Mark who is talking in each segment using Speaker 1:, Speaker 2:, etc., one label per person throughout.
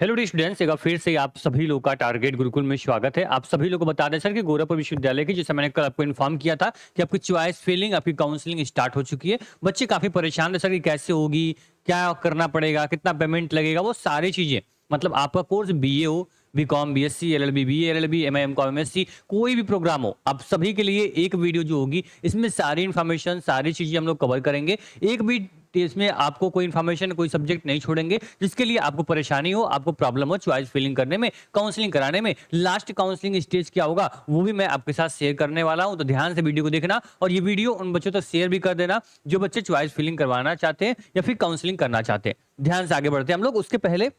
Speaker 1: Hello D students, एक बार फिर से आप सभी लोग का टारगेट गुरुकुल में स्वागत है। आप सभी लोग को बता दें सर कि गोरखपुर विश्वविद्यालय की, जैसे मैंने कल आपको इन्फॉर्म किया था कि आपकी चॉइस फिलिंग, आपकी काउंसलिंग स्टार्ट हो चुकी है। बच्चे काफी परेशान थे सर कि कैसे होगी, क्या करना पड़ेगा, कितना पेमेंट लगेगा, वो सारी चीजें। मतलब आपका कोर्स बीए हो, BCom, BSc, LLB, BA, LLB, MA, com, MSc, कोई भी प्रोग्राम हो, आप सभी के लिए एक वीडियो जो होगी, इसमें सारी इन्फॉर्मेशन, सारी चीजें हम लोग कवर करेंगे। एक भी इसमें आपको कोई इन्फॉर्मेशन, कोई सब्जेक्ट नहीं छोड़ेंगे जिसके लिए आपको परेशानी हो, आपको प्रॉब्लम हो चॉइस फिलिंग करने में, काउंसलिंग कराने में। लास्ट काउंसलिंग स्टेज क्या होगा वो भी मैं आपके साथ शेयर करने वाला हूं, तो ध्यान से वीडियो को देखना और ये वीडियो उन बच्चों तक शेयर भी कर देना जो बच्चे चॉइस फिलिंग करवाना चाहते हैं या फिर काउंसलिंग करना चाहते हैं। ध्यान से आगे बढ़ते हैं हम लोग। उसके पहले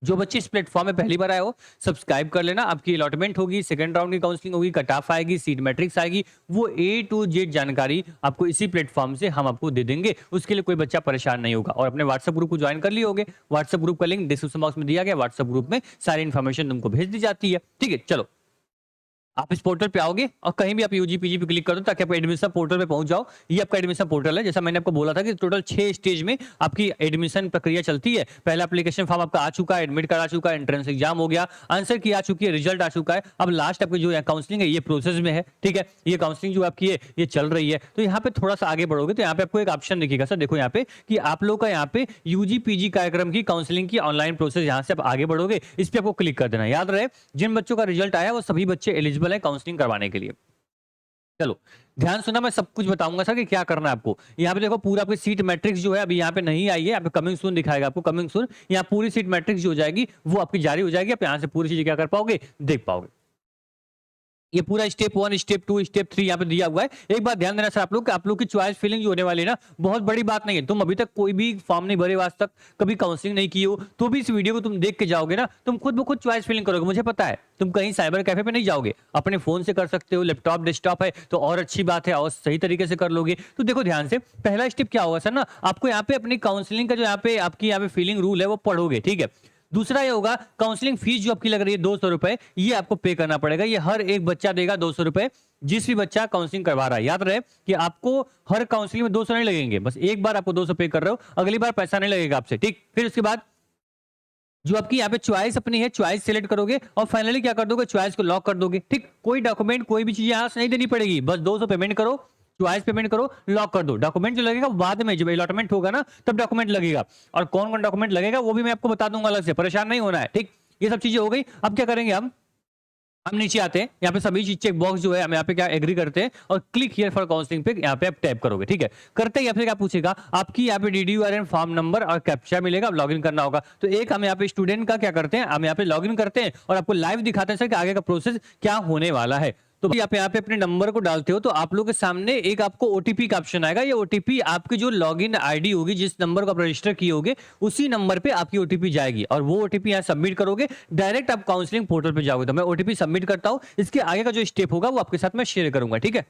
Speaker 1: जो बच्चे इस प्लेटफॉर्म में पहली बार आए हो, सब्सक्राइब कर लेना। आपकी अलॉटमेंट होगी, सेकंड राउंड की काउंसलिंग होगी, कट ऑफ आएगी, सीट मैट्रिक्स आएगी, वो ए टू जेड जानकारी आपको इसी प्लेटफॉर्म से हम आपको दे देंगे। उसके लिए कोई बच्चा परेशान नहीं होगा। और अपने व्हाट्सएप ग्रुप को ज्वाइन कर लिए होगे। व्हाट्सएप ग्रुप का लिंक डिस्क्रिप्शन बॉक्स में दिया गया। व्हाट्सएप ग्रुप में सारी इन्फॉर्मेशन तुमको भेज दी जाती है। ठीक है, चलो आप इस पोर्टल पे आओगे और कहीं भी आप यूजी पीजी पे क्लिक कर दो ताकि आप एडमिशन पोर्टल पे पहुंच जाओ। ये आपका एडमिशन पोर्टल है। जैसा मैंने आपको बोला था कि टोटल 6 स्टेज में आपकी एडमिशन प्रक्रिया चलती है। पहला एप्लीकेशन फॉर्म आपका आ चुका है, एडमिट कार्ड आ चुका है, एंट्रेंस एग्जाम हो गया, आंसर की आ चुकी है, रिजल्ट आ चुका है। अब लास्ट आपकी जो काउंसलिंग है ये प्रोसेस में है। ठीक है, ये काउंसलिंग जो आपकी है ये चल रही है। तो यहाँ पे थोड़ा सा आगे बढ़ोगे तो यहाँ पे आपको एक ऑप्शन दिखेगा सर, देखो यहाँ पे कि आप लोग का यहाँ पे यूजी पीजी कार्यक्रम की काउंसलिंग की ऑनलाइन प्रोसेस, यहाँ से आप आगे बढ़ोगे, इस पे आपको क्लिक कर देना। याद रहे जिन बच्चों का रिजल्ट आया वो सभी बच्चे एलिजिबल है काउंसलिंग करवाने के लिए। चलो ध्यान सुना, मैं सब कुछ बताऊंगा सर कि क्या करना है आपको। यहाँ पे देखो पूरा आपकी सीट मैट्रिक्स जो है अभी यहाँ पे नहीं आई है, यहाँ पे कमिंग सून दिखाएगा आपको, कमिंग सून। यहाँ पूरी सीट मैट्रिक्स जो हो जाएगी वो आपकी जारी हो जाएगी। आप यहाँ से पूरी चीजें क्या कर पाओगे, देख पाओगे। ये पूरा स्टेप 1, स्टेप 2, स्टेप 3 यहाँ पे दिया हुआ है। एक बात ध्यान देना सर आप लोग कि आप लोग की चॉइस फिलिंग जो होने वाली है ना, बहुत बड़ी बात नहीं है। तुम अभी तक कोई भी फॉर्म नहीं भरे, आज तक कभी काउंसलिंग नहीं की हो, तो भी इस वीडियो को तुम देख के जाओगे ना, तुम खुद ब खुद चॉइस फिलिंग करोगे। मुझे पता है तुम कहीं साइबर कैफे पे नहीं जाओगे, अपने फोन से कर सकते हो, लैपटॉप डेस्कटॉप है तो और अच्छी बात है और सही तरीके से कर लोगे। तो देखो ध्यान से, पहला स्टेप क्या होगा सर ना, आपको यहाँ पे अपनी काउंसलिंग का जो यहाँ पे आपकी यहाँ पे फीलिंग रूल है वो पढ़ोगे। ठीक है, दूसरा ये होगा काउंसलिंग फीस जो आपकी लग रही है 200 रुपए, ये आपको पे करना पड़ेगा। ये हर एक बच्चा देगा 200 रुपए, जिस भी बच्चा काउंसलिंग करवा रहा है। याद रहे कि आपको हर काउंसलिंग में 200 नहीं लगेंगे, बस एक बार आपको 200 पे कर रहे हो, अगली बार पैसा नहीं लगेगा आपसे। ठीक, फिर उसके बाद जो आपकी यहाँ पे चॉइस अपनी है, चॉइस सिलेक्ट करोगे और फाइनली क्या कर दोगे, चॉइस को लॉक कर दोगे। ठीक, कोई डॉक्यूमेंट कोई भी चीज यहाँ से नहीं देनी पड़ेगी, बस 200 पेमेंट करो, चॉइस पेमेंट करो, लॉक कर दो। डॉक्यूमेंट जो लगेगा बाद में, जब अलॉटमेंट होगा ना तब डॉक्यूमेंट लगेगा, और कौन कौन डॉक्यूमेंट लगेगा वो भी मैं आपको बता दूंगा अलग से, परेशान नहीं होना है। ठीक, ये सब चीजें हो गई। अब क्या करेंगे हम नीचे आते हैं। यहाँ पे सभी चीज चेक बॉक्स जो है हम यहाँ पे क्या एग्री करते हैं और क्लिक हियर फॉर काउंसलिंग पे यहाँ पे आप टैप करोगे। ठीक है, करते ही आपसे क्या पूछेगा, आपकी यहाँ पे DDURN फॉर्म नंबर और कैप्चा मिलेगा, अब लॉगिन करना होगा। तो एक हम यहाँ पे स्टूडेंट का क्या करते हैं, हम यहाँ पे लॉगिन करते हैं और आपको लाइव दिखाते हैं सर कि आगे का प्रोसेस क्या होने वाला है। तो आप यहाँ पे अपने नंबर को डालते हो तो आप लोग के सामने एक आपको ओटीपी का ऑप्शन आएगा। ये ओटीपी आपकी जो लॉगिन आईडी होगी, जिस नंबर को आप रजिस्टर किए होगे, उसी नंबर पे आपकी ओटीपी जाएगी और वो ओटीपी यहाँ सबमिट करोगे, डायरेक्ट आप काउंसलिंग पोर्टल पे जाओगे। तो मैं ओटीपी सबमिट करता हूँ, इसके आगे का जो स्टेप होगा वो आपके साथ मैं शेयर करूंगा। ठीक है,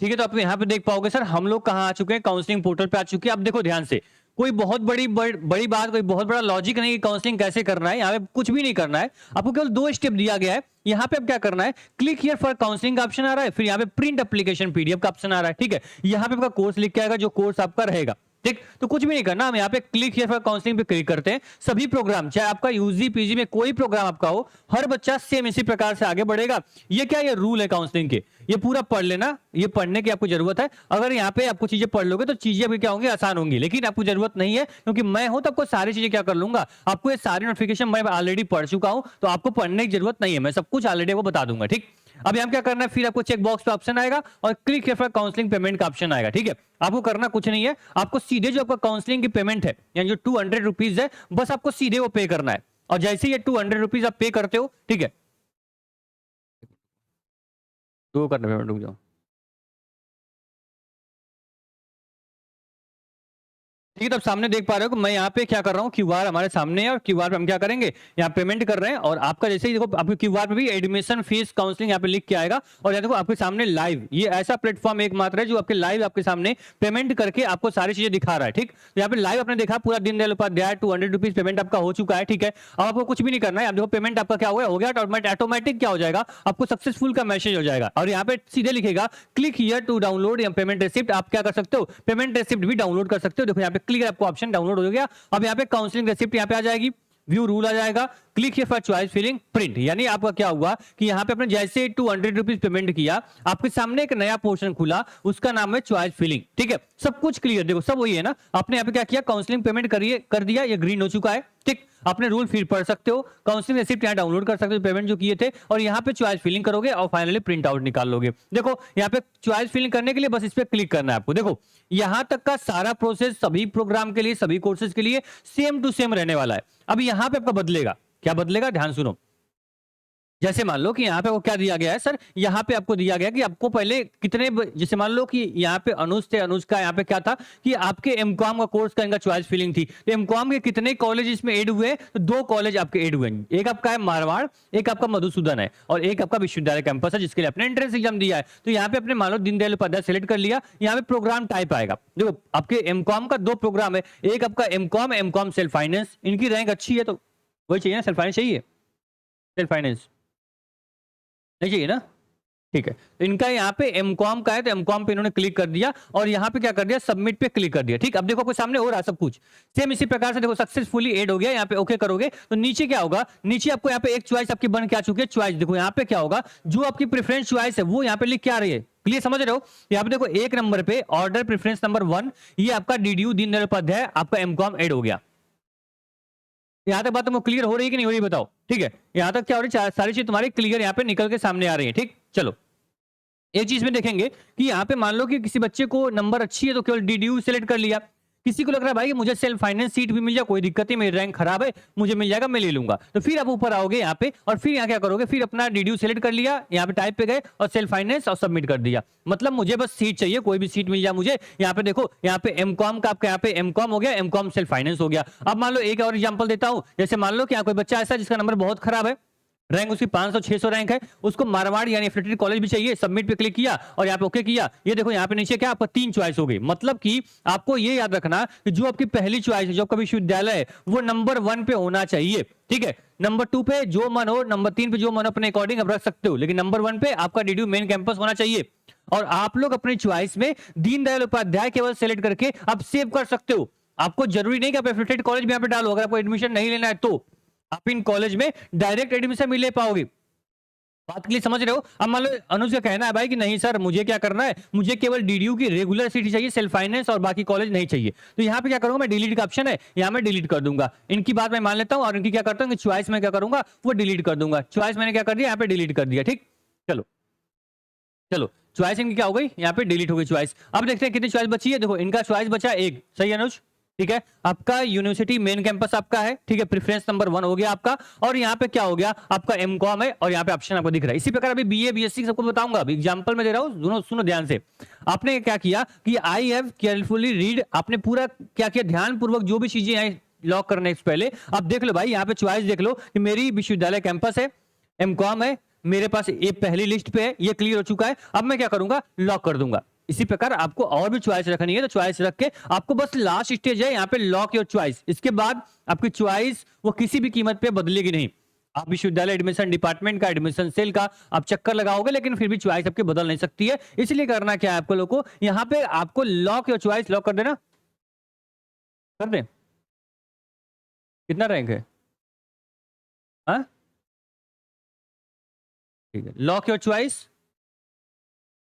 Speaker 1: ठीक है, तो आप यहाँ पे देख पाओगे सर हम लोग कहाँ आ चुके हैं, काउंसलिंग पोर्टल पे आ चुके हैं। अब देखो ध्यान से, कोई बहुत बड़ी बात, कोई बहुत बड़ा लॉजिक नहीं, काउंसलिंग कैसे करना है, यहाँ पे कुछ भी नहीं करना है। आपको केवल 2 स्टेप दिया गया है। यहाँ पे अब क्या करना है, क्लिक हियर फॉर काउंसलिंग का ऑप्शन आ रहा है, फिर यहाँ पे प्रिंट एप्लीकेशन पीडीएफ का ऑप्शन आ रहा है। ठीक है, यहाँ पे आपका कोर्स लिख के आएगा, जो कोर्स आपका रहेगा। ठीक, तो कुछ भी नहीं करना, हम यहाँ पे क्लिक हियर फॉर काउंसलिंग पे क्लिक करते हैं। सभी प्रोग्राम, चाहे आपका यूजी पीजी में कोई प्रोग्राम आपका हो, हर बच्चा सेम इसी प्रकार से आगे बढ़ेगा। ये क्या, ये रूल है काउंसलिंग के, ये पूरा पढ़ लेना, ये पढ़ने की आपको जरूरत है। अगर यहाँ पे आपको चीजें पढ़ लोगे तो चीजें अभी क्या होंगी, आसान होंगी, लेकिन आपको जरूरत नहीं है क्योंकि मैं हूं तो आपको सारी चीजें क्या कर लूंगा, आपको ये सारी नोटिफिकेशन मैं ऑलरेडी पढ़ चुका हूं, तो आपको पढ़ने की जरूरत नहीं है, मैं सब कुछ ऑलरेडी आपको बता दूंगा। ठीक, अब यहाँ क्या करना है, फिर आपको चेक बॉक्स पे ऑप्शन आएगा और click here for counselling payment का ऑप्शन आएगा। ठीक है, आपको करना कुछ नहीं है, आपको सीधे जो आपका काउंसलिंग की पेमेंट है, यानी जो 200 रुपीज है, बस आपको सीधे वो पे करना है। और जैसे ये 200 रुपीज आप पे करते हो, ठीक है, तो करना पेमेंट, रुक जाओ। ठीक है, तो आप सामने देख पा रहे हो कि मैं यहाँ पे क्या कर रहा हूँ, क्यूआर हमारे सामने है और क्यूआर पे हम क्या करेंगे, यहाँ पेमेंट कर रहे हैं। और आपका जैसे ही देखो आपके क्यूआर पे भी एडमिशन फीस काउंसलिंग यहाँ पे लिख के आएगा और यहाँ देखो आपके सामने लाइव, ये ऐसा प्लेटफॉर्म एकमात्र है जो आपके लाइव आपके सामने पेमेंट करके आपको सारी चीजें दिखा रहा है। ठीक, तो यहाँ पे लाइव आपने देखा पूरा दीनदयाल उपाध्याय 200 रुपीज पेमेंट आपका हो चुका है। ठीक है, अब आपको कुछ भी नहीं करना है। अब देखो पेमेंट आपका क्या हो गया, ऑटोमेटिक क्या हो जाएगा, आपको सक्सेसफुल का मैसेज हो जाएगा और यहाँ पे सीधे लिखेगा click here to download payment receipt. आप क्या कर सकते हो, पेमेंट रिसिप्ट भी डाउनलोड कर सकते हो। देखो यहाँ पे क्लिक, आपको ऑप्शन डाउनलोड हो गया। अब यहाँ पे काउंसलिंग रिसिप्ट यहाँ पे आ जाएगी। व्यू रूल आ जाएगा, click here for choice filling, print. यानी आपका क्या हुआ कि यहाँ पे आपने जैसे 200 रुपीज पेमेंट किया, आपके सामने एक नया पोर्शन खुला, उसका नाम है चॉइस फिलिंग। ठीक है, सब कुछ क्लियर, देखो सब वही है ना। आपने यहाँ पे क्या किया, काउंसलिंग पेमेंट करिए, कर दिया, ये ग्रीन हो चुका है। ठीक, आपने रूल फिर पढ़ सकते हो, काउंसलिंग रिसिप्ट यहाँ डाउनलोड कर सकते हो, पेमेंट जो किए थे, और यहाँ पे चॉइस फिलिंग करोगे और फाइनली प्रिंट आउट निकाल लोगे। देखो यहाँ पे चॉइस फिलिंग करने के लिए बस इस पे क्लिक करना है आपको। देखो यहां तक का सारा प्रोसेस सभी प्रोग्राम के लिए, सभी कोर्सेज के लिए सेम टू सेम रहने वाला है। अब यहां पे आपका बदलेगा, क्या बदलेगा, ध्यान सुनो। जैसे मान लो कि यहाँ पे वो क्या दिया गया है सर, यहाँ पे आपको दिया गया कि आपको पहले कितने जैसे मान लो कि यहाँ पे अनुज थे, अनुज का यहाँ पे क्या था कि आपके एमकॉम का कोर्स का इनका चॉइस फिलिंग थी, तो एमकॉम के कितने कॉलेज इसमें ऐड हुए, तो 2 कॉलेज आपके ऐड हुए। एक आपका है मारवाड़, एक आपका मधुसूदन है, और एक आपका विश्वविद्यालय कैंपस है जिसके लिए आपने एंट्रेंस एग्जाम दिया है। तो यहाँ पे अपने मान लो दीनदयाल उपाध्याय सेलेक्ट कर लिया, यहाँ पे प्रोग्राम टाइप आएगा। देखो आपके एमकॉम का 2 प्रोग्राम है, एक आपका एमकॉम सेल्फ फाइनेंस, इनकी रैंक अच्छी है तो वही चाहिए ना, सेल्फ फाइनेंस चाहिए, सेल्फ फाइनेंस नहीं चाहिए ना। ठीक है, तो इनका यहाँ पे एमकॉम का है, तो एमकॉम पे इन्होंने क्लिक कर दिया और यहाँ पे क्या कर दिया, सबमिट पे क्लिक कर दिया। ठीक, अब देखो आपके सामने हो रहा है सब कुछ सेम इसी प्रकार से। देखो सक्सेसफुली ऐड हो गया, यहाँ पे ओके करोगे तो नीचे क्या होगा, नीचे आपको यहाँ पे एक चॉइस आपकी बन के आ चुकी है। चॉइस देखो यहाँ पे क्या होगा, जो आपकी प्रेफरेंस चॉइस है वो यहाँ पे लिख के आ रही है। क्लियर, समझ रहे हो। यहाँ पे देखो 1 नंबर पे ऑर्डर प्रेफरेंस नंबर 1, ये आपका डीडीयू दीनदयाल उपाध्याय आपका एमकॉम ऐड हो गया। यहां तक बात तुमको क्लियर हो रही है कि नहीं हो रही बताओ। ठीक है, यहां तक क्या हो रही है, सारी चीज तुम्हारी क्लियर यहाँ पे निकल के सामने आ रही है। ठीक, चलो एक चीज में देखेंगे कि यहाँ पे मान लो कि किसी बच्चे को नंबर अच्छी है तो केवल डीडीयू सेलेक्ट कर लिया, किसी को लग रहा है भाई मुझे सेल्फ फाइनेंस सीट भी मिल जाए कोई दिक्कत नहीं, मेरी रैंक खराब है मुझे मिल जाएगा मैं ले लूंगा, तो फिर आप ऊपर आओगे यहाँ पे और फिर यहाँ क्या करोगे, फिर अपना डीडीयू सेलेक्ट कर लिया, यहाँ पे टाइप पे गए और सेल्फ फाइनेंस और सबमिट कर दिया। मतलब मुझे बस सीट चाहिए, कोई भी सीट मिल जाए मुझे। यहाँ पे देखो यहाँ पे एमकॉम का आपका यहाँ पे एमकॉम हो गया, एमकॉम सेल्फ फाइनेंस हो गया। अब मान लो एक और एग्जांपल देता हूं, जैसे मान लो कि यहाँ कोई बच्चा ऐसा जिसका नंबर बहुत खराब है, रैंक उसकी 500-600 रैंक है, उसको मारवाड़ यानी एफिलिएटेड कॉलेज भी चाहिए, सबमिट पे क्लिक किया और यहाँ पे ओके किया। ये देखो यहाँ पे नीचे क्या आपका 3 चॉइस हो गई। मतलब कि आपको ये याद रखना कि जो आपकी पहली चॉइस है, जो आपका विश्वविद्यालय है, वो नंबर 1 पे होना चाहिए। ठीक है, नंबर 2 पे जो मन हो, नंबर 3 पे जो मन हो अपने अकॉर्डिंग आप रख सकते हो, लेकिन नंबर 1 पे आपका डीडीयू मेन कैंपस होना चाहिए। और आप लोग अपनी चॉइस में दीनदयाल उपाध्याय केवल सेलेक्ट करके आप सेव कर सकते हो। आपको जरूरी नहीं कि आप एफिलिएटेड कॉलेज में यहाँ पे डालो, अगर आपको एडमिशन नहीं लेना है तो आप इन कॉलेज में डायरेक्ट एडमिशन भी ले पाओगे। बात के लिए समझ रहे हो। अब मान लो अनुज का कहना है भाई कि नहीं सर मुझे क्या करना है, मुझे केवल डीडीयू की रेगुलर सीट चाहिए, सेल्फ फाइनेंस और बाकी कॉलेज नहीं चाहिए, तो यहाँ पे क्या करूंगा मैं, डिलीट का ऑप्शन है यहाँ मैं डिलीट कर दूंगा। इनकी बात मैं मान लेता हूँ और इनकी क्या करता हूँ कि चॉइस में क्या करूंगा वो डिलीट कर दूंगा। चॉइस मैंने क्या कर दिया, यहाँ पे डिलीट कर दिया। ठीक, चलो चलो चॉइस इनकी क्या हो गई, यहाँ पे डिलीट हो गई चॉइस। अब देखते हैं कितनी चॉइस बची है। देखो इनका चॉइस बचा 1, सही है अनुज। ठीक है, आपका यूनिवर्सिटी मेन कैंपस आपका है, ठीक है, प्रेफरेंस नंबर 1 हो गया आपका, और यहाँ पे क्या हो गया आपका एमकॉम है और यहाँ पे ऑप्शन आपको दिख रहा है। इसी प्रकार अभी बीए बीएससी सबको बताऊंगा, अभी एग्जांपल में दे रहा हूँ, दोनों सुनो ध्यान से। आपने क्या किया कि आई हैव केयरफुली रीड, आपने पूरा क्या किया, ध्यान पूर्वक जो भी चीजें हैं लॉक करने से पहले आप देख लो भाई, यहाँ पे चॉइस देख लो कि मेरी विश्वविद्यालय कैंपस है, एमकॉम है, मेरे पास ये पहली लिस्ट पे है, ये क्लियर हो चुका है। अब मैं क्या करूंगा, लॉक कर दूंगा। इसी प्रकार आपको और भी चॉइस रखनी है तो चॉइस रख के आपको बस लास्ट स्टेज है यहाँ पे लॉक योर चॉइस। इसके बाद आपकी चॉइस वो किसी भी कीमत पे बदलेगी नहीं। आप विश्वविद्यालय एडमिशन डिपार्टमेंट का, एडमिशन सेल का आप चक्कर लगाओगे, लेकिन फिर भी चॉइस आपकी बदल नहीं सकती है। इसलिए करना क्या है आपको लोगों को, यहाँ पे आपको लॉक योर चॉइस लॉक कर देना, कर दे। कितना रैंक है, हाँ ठीक है, lock your choice,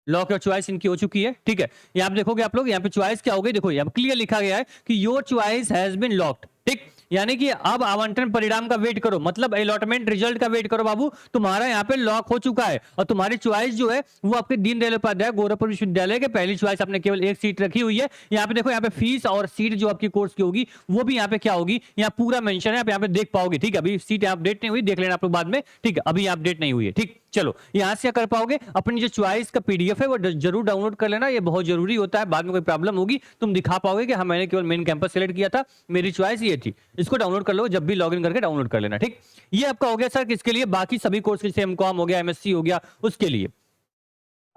Speaker 1: lock your choice इनकी हो चुकी है। ठीक है, यहाँ पे देखोगे आप लोग, यहाँ पे चॉइस क्या हो गई, देखो यहाँ क्लियर लिखा गया है कि your choice has been locked. ठीक, यानी कि अब आवंटन परिणाम का वेट करो, मतलब अलॉटमेंट रिजल्ट का वेट करो बाबू, तुम्हारा यहाँ पे लॉक हो चुका है और तुम्हारी चॉइस जो है वो आपके दीनदयाल उपाध्याय गोरखपुर विश्वविद्यालय के पहली चॉइस, आपने केवल एक सीट रखी हुई है। यहाँ पे देखो, यहाँ पे फीस और सीट जो आपकी कोर्स की होगी वो भी यहाँ पे क्या होगी, यहाँ पूरा मेंशन है, आप यहाँ पे देख पाओगे। ठीक है, अभी सीट अपडेट नहीं हुई, देख लेना आप लोग बाद में। ठीक है, अभी अपडेट नहीं हुई है। ठीक, चलो यहाँ से क्या कर पाओगे, अपनी जो चॉइस का पीडीएफ है वो जरूर डाउनलोड कर लेना, ये बहुत जरूरी होता है। बाद में कोई प्रॉब्लम होगी तुम दिखा पाओगे कि हाँ मैंने केवल मेन कैंपस सेलेक्ट किया था, मेरी चॉइस ये थी। इसको डाउनलोड कर लो, जब भी लॉगिन करके डाउनलोड कर लेना। ठीक, ये आपका हो गया सर किसके लिए, बाकी सभी कोर्स जैसे एमकॉम हो गया, एमएससी हो गया, उसके लिए।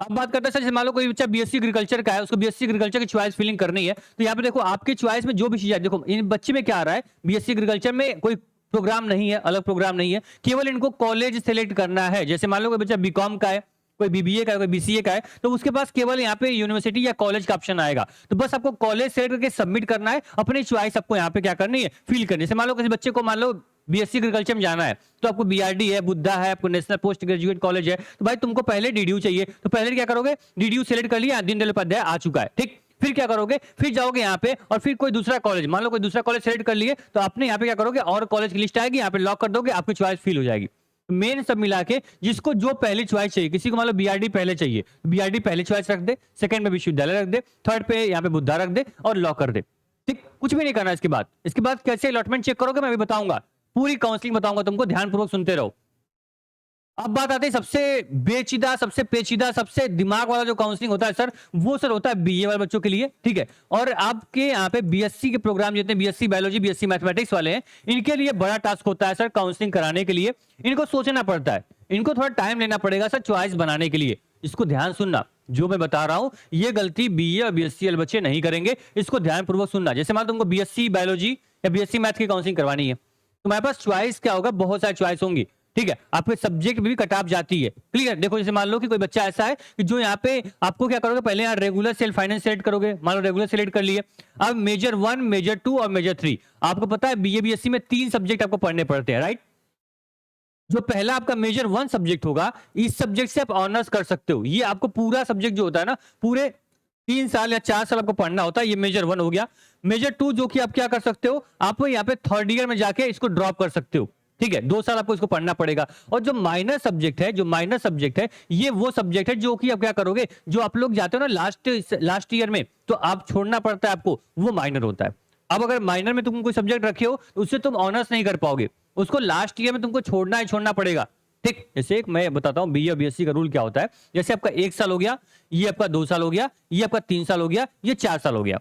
Speaker 1: अब बात करते हैं सर, जैसे मान लो कोई बच्चा बीएससी एग्रीकल्चर का है, उसको बीएससी एग्रीकल्चर की चॉइस फिलिंग करनी है, तो यहाँ पे देखो आपकी चॉइस में जो भी चीज है, देखो इन बच्चे में क्या आ रहा है, बीएससी एग्रीकल्चर में कोई प्रोग्राम नहीं है, अलग प्रोग्राम नहीं है, केवल इनको कॉलेज सेलेक्ट करना है। जैसे मान लो कोई बच्चा बीकॉम का है, कोई बीबीए का है, कोई बीसीए का है, तो उसके पास केवल यहाँ पे यूनिवर्सिटी या कॉलेज का ऑप्शन आएगा। तो बस आपको कॉलेज सेलेक्ट करके सबमिट करना है, अपनी चॉइस आपको यहाँ पे क्या करनी है, फिल करनी है। जैसे मान लो किसी बच्चे को मान लो बीएससी एग्रीकल्चर में जाना है तो आपको बीआरडी है, बुद्धा है, आपको नेशनल पोस्ट ग्रेजुएट कॉलेज है, तो भाई तुमको पहले डीडीयू चाहिए, तो पहले क्या करोगे, डीडीयू सेलेक्ट कर लिया, दीनदयाल उपाध्याय आ चुका है, ठीक। फिर क्या करोगे, फिर जाओगे यहाँ पे और फिर कोई दूसरा कॉलेज, मान लो कोई दूसरा कॉलेज सेलेक्ट कर लिए, तो आपने यहाँ पे क्या करोगे, और कॉलेज की लिस्ट आएगी, यहाँ पे लॉक कर दोगे, आपकी चॉइस फिल हो जाएगी। मेन सब मिला के जिसको जो पहली चॉइस चाहिए, किसी को मान लो बीआरडी पहले चाहिए, बीआरडी पहली चॉइस रख दे, सेकंड पे विश्वविद्यालय रख दे, थर्ड पे यहाँ पे बुद्धा रख दे और लॉक कर दे, ठीक। कुछ भी नहीं करना इसके बाद कैसे अलॉटमेंट चेक करोगे मैं भी बताऊंगा, पूरी काउंसलिंग बताऊंगा तुमको, ध्यानपूर्वक सुनते रहो। अब बात आती है सबसे बेचीदा, सबसे पेचीदा, सबसे दिमाग वाला जो काउंसलिंग होता है सर, वो सर होता है बीए वाले बच्चों के लिए, ठीक है। और आपके यहाँ पे बीएससी के प्रोग्राम जितने बीएससी बायोलॉजी, बीएससी मैथमेटिक्स वाले हैं, इनके लिए बड़ा टास्क होता है सर काउंसलिंग कराने के लिए। इनको सोचना पड़ता है, इनको थोड़ा टाइम लेना पड़ेगा सर चॉइस बनाने के लिए। इसको ध्यान सुनना, जो मैं बता रहा हूं ये गलती बीए और बीएससी वाले बच्चे नहीं करेंगे, इसको ध्यानपूर्वक सुनना। जैसे मान लो तुमको बीएससी बायोलॉजी या बीएससी मैथ की काउंसलिंग करवानी है, तुम्हारे पास चॉइस क्या होगा, बहुत सारी चॉइस होंगी, ठीक है। आपके सब्जेक्ट में भी कट ऑफ जाती है, क्लियर। देखो जैसे मान लो कि कोई बच्चा ऐसा है कि जो यहाँ पे आपको क्या करोगे, पहले यहाँ रेगुलर सेल्फ फाइनेंस सेलेक्ट करोगे, मान लो रेगुलर सेलेक्ट कर लिए। अब मेजर 1, मेजर 2 और मेजर 3, आपको पता है बीए बीएससी में 3 सब्जेक्ट आपको पढ़ने पड़ते हैं, राइट। जो पहला आपका मेजर 1 सब्जेक्ट होगा, इस सब्जेक्ट से आप ऑनर्स कर सकते हो। ये आपको पूरा सब्जेक्ट जो होता है ना, पूरे 3 साल या 4 साल आपको पढ़ना होता है, ये मेजर 1 हो गया। मेजर 2 जो कि आप क्या कर सकते हो, आप यहाँ पे थर्ड ईयर में जाके इसको ड्रॉप कर सकते हो, ठीक है। 2 साल आपको इसको पढ़ना पड़ेगा। और जो माइनर सब्जेक्ट है, ये वो सब्जेक्ट है जो कि आप क्या करोगे, जो आप लोग जाते हो ना लास्ट ईयर में, तो आप छोड़ना पड़ता है आपको, वो माइनर होता है। अब अगर माइनर में तुम कोई सब्जेक्ट रखे हो तो उससे तुम ऑनर्स नहीं कर पाओगे, उसको लास्ट ईयर में तुमको छोड़ना पड़ेगा, ठीक। जैसे एक मैं बताता हूं बीए और बीएससी का रूल क्या होता है। जैसे आपका 1 साल हो गया, ये आपका 2 साल हो गया, ये आपका 3 साल हो गया, ये 4 साल हो गया।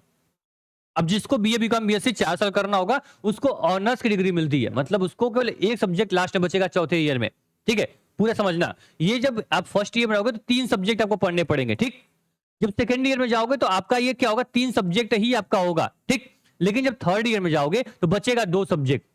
Speaker 1: अब जिसको बीए बीकॉम बीएससी 4 साल करना होगा, उसको ऑनर्स की डिग्री मिलती है, मतलब उसको केवल एक सब्जेक्ट लास्ट में बचेगा चौथे ईयर में, ठीक है। पूरा समझना, ये जब आप फर्स्ट ईयर में रहोगे तो 3 सब्जेक्ट आपको पढ़ने पड़ेंगे, ठीक। जब सेकंड ईयर में जाओगे तो आपका ये क्या होगा, 3 सब्जेक्ट ही आपका होगा, ठीक। लेकिन जब थर्ड ईयर में जाओगे तो बचेगा 2 सब्जेक्ट,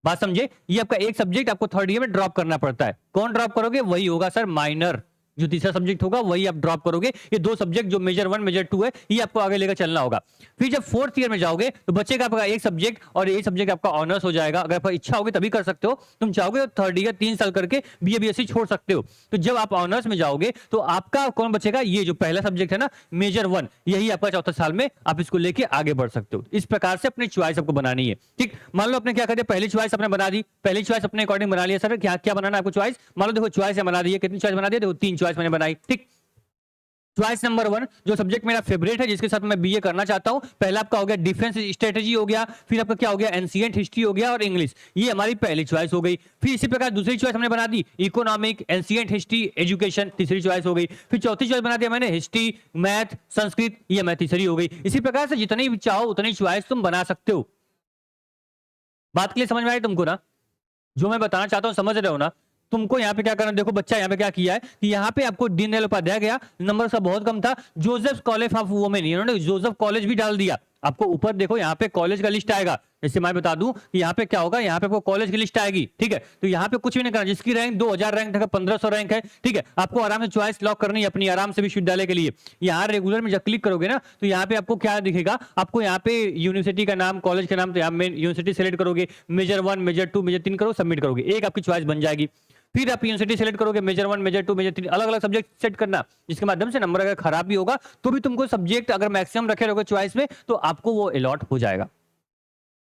Speaker 1: बात समझे। ये आपका एक सब्जेक्ट आपको थर्ड ईयर में ड्रॉप करना पड़ता है। कौन ड्रॉप करोगे, वही होगा सर माइनर, जो तीसरा सब्जेक्ट होगा वही आप ड्रॉप करोगे। ये 2 सब्जेक्ट जो मेजर 1 मेजर 2 है, ये आपको आगे लेकर चलना होगा। फिर जब फोर्थ ईयर में जाओगे तो बचेगा आपका एक सब्जेक्ट, और ये सब्जेक्ट आपका ऑनर्स हो जाएगा। अगर आपका इच्छा होगी तभी कर सकते हो, तुम चाहोगे तो थर्ड ईयर 3 साल करके बीए बीएससी छोड़ सकते हो। तो जब आप ऑनर्स में जाओगे तो आपका कौन बचेगा, ये जो पहला सब्जेक्ट है ना मेजर 1, यही आपका चौथा साल में आप इसको लेके आगे बढ़ सकते हो। इस प्रकार से अपनी चॉइस आपको बनानी है, ठीक। मान लो आपने क्या कर दिया, पहली चॉइस आपने बना दी, पहली चॉइस अपने अकॉर्डिंग बना लिया। सर क्या क्या बनाना है आपको चॉइस, मान लो देखो चॉइस बना दी है, कितनी चॉइस बना दी, देखो 3 चॉइस मैंने बनाई, ठीक। चॉइस नंबर 1 जो सब्जेक्ट मेरा फेवरेट है, जिसके साथ मैं बीए करना चाहता हूं, पहला आपका हो गया डिफेंस स्ट्रेटेजी हो गया, फिर आपका क्या हो गया एंशिएंट हिस्ट्री हो गया और इंग्लिश, ये हमारी पहली चॉइस हो गई। फिर इसी प्रकार दूसरी चॉइस हमने बना the economic, ancient history, education, तीसरी चॉइस हो गई। फिर चौथी चॉइस बना दिया मैंने हिस्ट्री, मैथ, संस्कृत, ये हमारी तीसरी हो गई। इसी प्रकार से जितनी भी चाहो उतनी चॉइस तुम बना सकते हो। बात के लिए समझ में आई तुमको ना, जो मैं बताना चाहता हूं समझ रहे हो ना। तुमको यहाँ पे क्या करना, देखो बच्चा यहाँ पे क्या किया है कि यहाँ पे आपको दीनदयाल उपाध्याय गया, नंबर उसका बहुत कम था, जोसेफ कॉलेज ऑफ वुमेन, इन्होंने जोसेफ कॉलेज भी डाल दिया। आपको ऊपर देखो यहाँ पे कॉलेज का लिस्ट आएगा, जैसे मैं बता दूं कि यहाँ पे क्या होगा, यहाँ पे आपको कॉलेज की लिस्ट आएगी, ठीक है। तो यहाँ पे कुछ भी नहीं करना, जिसकी रैंक 2000 रैंक है, 1500 रैंक है, ठीक है, आपको आराम से चॉइस लॉक करनी है अपनी, आराम से विश्वविद्यालय के लिए। यहाँ रेगुलर में जब क्लिक करोगे ना तो यहाँ पे आपको क्या दिखेगा, आपको यहाँ पे यूनिवर्सिटी का नाम, कॉलेज का नाम, तो यहाँ में यूनिवर्सिटी सेलेक्ट करोगे, मेजर 1 मेजर 2 मेजर 3 करो, सबमिट करोगे, एक आपकी चॉइस बन जाएगी। फिर आप यूनिवर्सिटी सेलेक्ट करोगे, मेजर 1 मेजर 2 मेजर 3 अलग अलग सब्जेक्ट सेट करना, जिसके माध्यम से नंबर अगर खराब भी होगा तो भी तुमको सब्जेक्ट अगर मैक्सिमम रखे रहोगे चॉइस में तो आपको वो अलॉट हो जाएगा।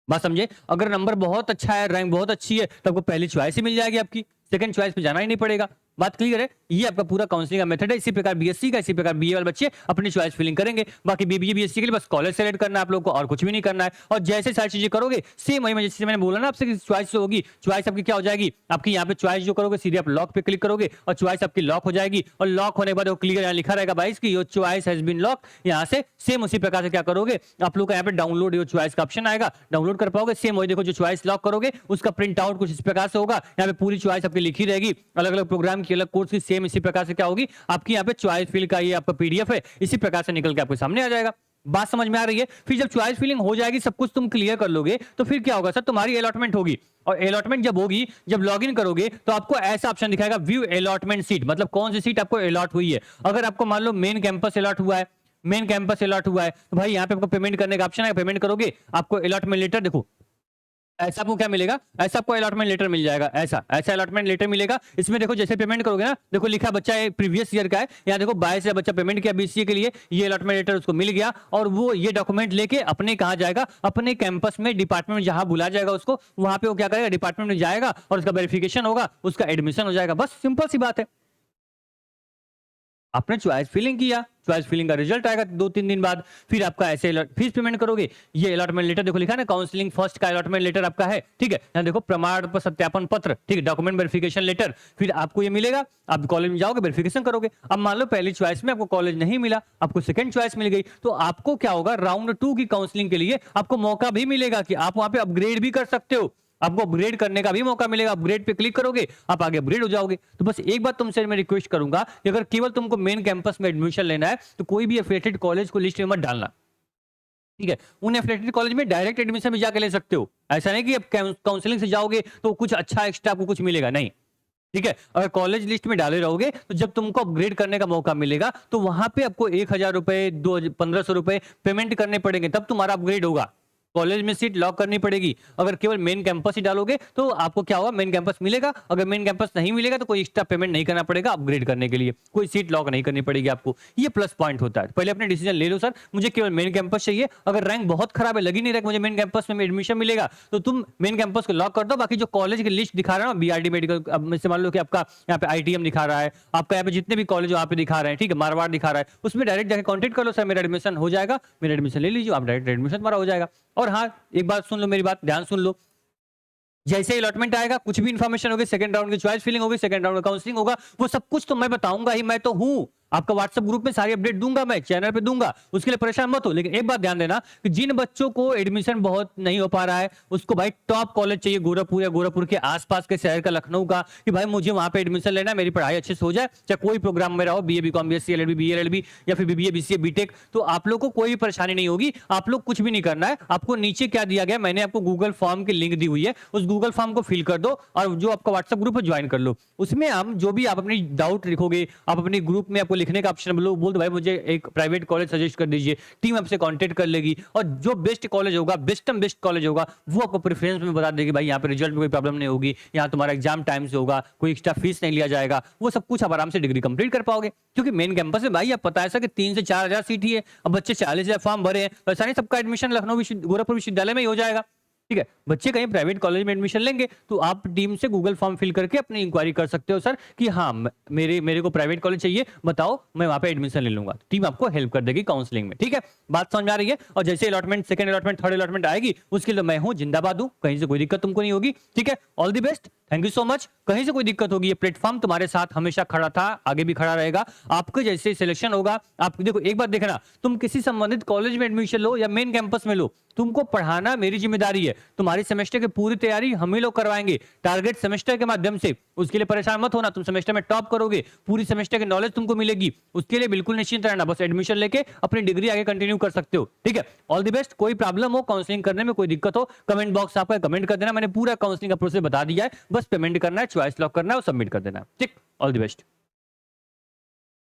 Speaker 1: बात समझे। अगर नंबर बहुत अच्छा है, रैंक बहुत अच्छी है, तो आपको पहली चॉइस ही मिल जाएगी, आपकी सेकंड चॉइस पे जाना ही नहीं पड़ेगा। बात क्लियर है। ये आपका पूरा काउंसलिंग का मेथड है। इसी प्रकार बीएससी का, इसी प्रकार बीए वाले बच्चे अपनी चॉइस फिलिंग करेंगे। बाकी बीबीए बीएससी के लिए बस कॉलेज सेलेक्ट करना है आप लोग को, और कुछ भी नहीं करना है। और जैसे सारी चीजें करोगे सेम वही, जैसे मैंने बोला ना आपसे, चॉइस होगी, चॉइस आपकी क्या हो जाएगी, आपकी यहाँ पे चॉइस जो करोगे सीधे आप लॉक पे क्लिक करोगे और चॉइस आपकी लॉक हो जाएगी। और लॉक होने के बाद वो क्लियर यहाँ लिखा रहेगा भाई की your choice has been lock. यहाँ से सेम उसी प्रकार से क्या करोगे, आप लोग का यहाँ पे डाउनलोड योर चॉइस का ऑप्शन आएगा, डाउनलोड कर पाओगे। सेम वही देखो, जो चॉइस लॉक करोगे उसका प्रिंट आउट कुछ इस प्रकार से होगा, यहाँ पे पूरी चॉइस आपकी लिखी रहेगी, अलग अलग प्रोग्राम की, अलग कोर्स की, सेम इसी प्रकार से क्या होगी आपकी यहाँ पे चॉइस फिल का ये आपका पीडीएफ है, इसी प्रकार से निकल के आपके सामने आ जाएगा। बात समझ में आ रही है। फिर जब चॉइस फिलिंग हो जाएगी, सब कुछ तुम क्लियर कर लोगे, तो फिर क्या होगा सर, तुम्हारी अलॉटमेंट होगी। और अलॉटमेंट जब होगी, जब लॉगिन करोगे तो आपको ऐसा ऑप्शन दिखाएगा, व्यू अलॉटमेंट सीट, मतलब कौन सी सीट आपको अलॉट हुई है। अगर आपको मान लो मेन कैंपस अलॉट हुआ है, मेन कैंपस अलॉट हुआ है, तो भाई यहाँ पे आपको पेमेंट करने का ऑप्शन है, पेमेंट करोगे, आपको अलॉटमेंट लेटर देखो ऐसा आपको क्या मिलेगा, ऐसा आपको अलॉटमेंट लेटर मिल जाएगा, ऐसा ऐसा अलॉटमेंट लेटर मिलेगा। इसमें देखो जैसे पेमेंट करोगे ना, देखो लिखा बच्चा प्रीवियस ईयर का है, यहाँ देखो 22 बच्चा पेमेंट किया बीसीए के लिए, ये अलॉटमेंट लेटर उसको मिल गया और वो ये डॉक्यूमेंट लेके अपने कहाँ जाएगा, अपने कैंपस में डिपार्टमेंट में जहां बुला जाएगा उसको, वहां पे वो क्या करेगा, डिपार्टमेंट में जाएगा और उसका वेरिफिकेशन होगा, उसका एडमिशन हो जाएगा। बस सिंपल सी बात है। आपने चॉइस फिलिंग किया, चॉइस फिलिंग का रिजल्ट आएगा 2-3 दिन बाद, फिर आपका ऐसे फीस पेमेंट करोगे। ये अलॉटमेंट लेटर देखो लिखा है ना, काउंसलिंग फर्स्ट का अलॉटमेंट लेटर आपका है, ठीक है। यहाँ देखो प्रमाण पत्र सत्यापन पत्र, ठीक है, डॉक्यूमेंट वेरिफिकेशन लेटर, फिर आपको ये मिलेगा। आप कॉलेज में जाओगे, वेरिफिकेशन करोगे। अब मान लो पहली चॉइस में आपको कॉलेज नहीं मिला, आपको सेकंड चॉइस मिल गई, तो आपको क्या होगा, राउंड 2 की काउंसलिंग के लिए आपको मौका भी मिलेगा कि आप वहां पे अपग्रेड भी कर सकते हो। आपको अपग्रेड करने का भी मौका मिलेगा, अपग्रेड पे क्लिक करोगे, आप आगे अपग्रेड हो जाओगे। तो बस एक बात तुमसे मैं रिक्वेस्ट करूंगा कि अगर केवल तुमको मेन कैंपस में एडमिशन लेना है तो कोई भी एफिलिएटेड कॉलेज को लिस्ट में मत डालना, ठीक है। उन एफिलिएटेड कॉलेज में डायरेक्ट एडमिशन भी जाके ले सकते हो। ऐसा नहीं कि अब काउंसलिंग से जाओगे तो कुछ अच्छा एक्स्ट्रा आपको कुछ मिलेगा, नहीं, ठीक है। अगर कॉलेज लिस्ट में डाले रहोगे तो जब तुमको अपग्रेड करने का मौका मिलेगा तो वहां पे आपको 1000 रुपए, 1500 रुपए पेमेंट करने पड़ेंगे, तब तुम्हारा अपग्रेड होगा। कॉलेज में सीट लॉक करनी पड़ेगी। अगर केवल मेन कैंपस ही डालोगे तो आपको क्या होगा, मेन कैंपस मिलेगा, अगर मेन कैंपस नहीं मिलेगा तो कोई एक्स्ट्रा पेमेंट नहीं करना पड़ेगा अपग्रेड करने के लिए, कोई सीट लॉक नहीं करनी पड़ेगी आपको। ये प्लस पॉइंट होता है। पहले अपने डिसीजन ले लो, सर मुझे केवल मेन कैंपस चाहिए। अगर रैंक बहुत खराब है, लगी नहीं रहा मुझे मेन कैंपस में एडमिशन मिलेगा, तो तुम मेन कैंपस को लॉक कर दो। बाकी जो कॉलेज की लिस्ट दिखा रहा है ना, बीआरडी मेडिकल, अब से मान लो कि आपका यहाँ पे आईटीएम दिखा रहा है, आपका यहाँ पे जितने भी कॉलेज वहाँ पे दिखा रहे हैं, ठीक है, मारवाड़ दिखा रहा है, उसमें डायरेक्ट जाकर कॉन्टेक्ट कर लो, सर मेरा एडमिशन हो जाएगा, मेरा एडमिशन ले लीजिए, आप डायरेक्ट एडमिशन तुम्हारा हो जाएगा। और हाँ, एक बात सुन लो, मेरी बात ध्यान सुन लो, जैसे ही अलॉटमेंट आएगा, कुछ भी इंफॉर्मेशन होगी, सेकंड राउंड की चॉइस फिलिंग होगी, सेकंड राउंड का काउंसलिंग होगा, वो सब कुछ तो मैं बताऊंगा ही, मैं तो हूं आपका व्हाट्सएप ग्रुप में सारी अपडेट दूंगा, मैं चैनल पे दूंगा, उसके लिए परेशान मत हो। लेकिन एक बात ध्यान देना कि जिन बच्चों को एडमिशन बहुत नहीं हो पा रहा है, उसको भाई टॉप कॉलेज चाहिए गोरखपुर या गोरखपुर के आसपास के शहर का, लखनऊ का, कि भाई मुझे वहां पे एडमिशन लेना है, मेरी पढ़ाई अच्छे से हो जाए, चाहे कोई प्रोग्राम में रहो, BA BCom BSc LLB BLLB या फिर बीबीए बीसीए बीटेक, तो आप लोग को कोई परेशानी नहीं होगी। आप लोग कुछ भी नहीं करना है, आपको नीचे क्या दिया गया, मैंने आपको गूगल फॉर्म की लिंक दी हुई है, उस गूगल फॉर्म को फिल कर दो और जो आपका व्हाट्सएप ग्रुप है ज्वाइन कर लो। उसमें हम जो भी आप अपनी डाउट लिखोगे, आप अपने ग्रुप में आपको लिखने का ऑप्शन बोल दो भाई मुझे एक प्राइवेट कॉलेज सजेस्ट कर दीजिए, टीम आपसे कांटेक्ट कर लेगी और जो बेस्ट कॉलेज होगा, बेस्ट कॉलेज होगा, वो आपको प्रेफरेंस में बता देगी, भाई यहाँ पे रिजल्ट में कोई प्रॉब्लम नहीं होगी, यहाँ तुम्हारा एग्जाम टाइम से होगा, कोई एक्स्ट्रा फीस नहीं लिया जाएगा, वो सब कुछ आप आराम से डिग्री कंप्लीट कर पाओगे। क्योंकि मेन कैंपस में भाई आप पता है सर कि 3 से 4000 सीट ही है, अब बच्चे 40,000 फॉर्म भरे हैं, तो ऐसा नहीं सबका एडमिशन लखनऊ गोरखपुर विश्वविद्यालय में ही हो जाएगा, ठीक है। बच्चे कहीं प्राइवेट कॉलेज में एडमिशन लेंगे तो आप टीम से गूगल फॉर्म फिल करके अपनी इंक्वायरी कर सकते हो, सर कि हाँ मेरे को प्राइवेट कॉलेज चाहिए, बताओ मैं वहां पे एडमिशन ले लूंगा। टीम आपको हेल्प कर देगी काउंसलिंग में, ठीक है। बात समझ में आ रही है। और जैसे allotment, second allotment, third allotment आएगी, उसके लिए मैं हूं, जिंदाबाद हूं, कहीं से कोई दिक्कत तुमको नहीं होगी, ठीक है। All the best, thank you so much. कहीं से कोई दिक्कत होगी, ये प्लेटफॉर्म तुम्हारे साथ हमेशा खड़ा था, आगे भी खड़ा रहेगा। आपके जैसे सिलेक्शन होगा, आप देखो एक बात देखना, तुम किसी संबंधित कॉलेज में एडमिशन लो या मेन कैंपस में लो, तुमको पढ़ाना मेरी जिम्मेदारी है। तुम्हारी सेमेस्टर की पूरी तैयारी हम ही लोग करवाएंगे, टारगेट सेमेस्टर के माध्यम से। उसके लिए परेशान मत होना, तुम सेमेस्टर में टॉप करोगे, पूरी सेमेस्टर की नॉलेज तुमको मिलेगी, उसके लिए बिल्कुल निश्चिंत रहना। बस एडमिशन लेके अपनी डिग्री आगे कंटिन्यू कर सकते हो, ठीक है। All the best. कोई प्रॉब्लम हो, काउंसलिंग करने में कोई दिक्कत हो, कमेंट बॉक्स आपका कमेंट कर देना, मैंने पूरा काउंसलिंग का प्रोसेस बता दिया है, बस पेमेंट करना है, चॉइस लॉक करना है और सबमिट कर देना है, ठीक। All the best.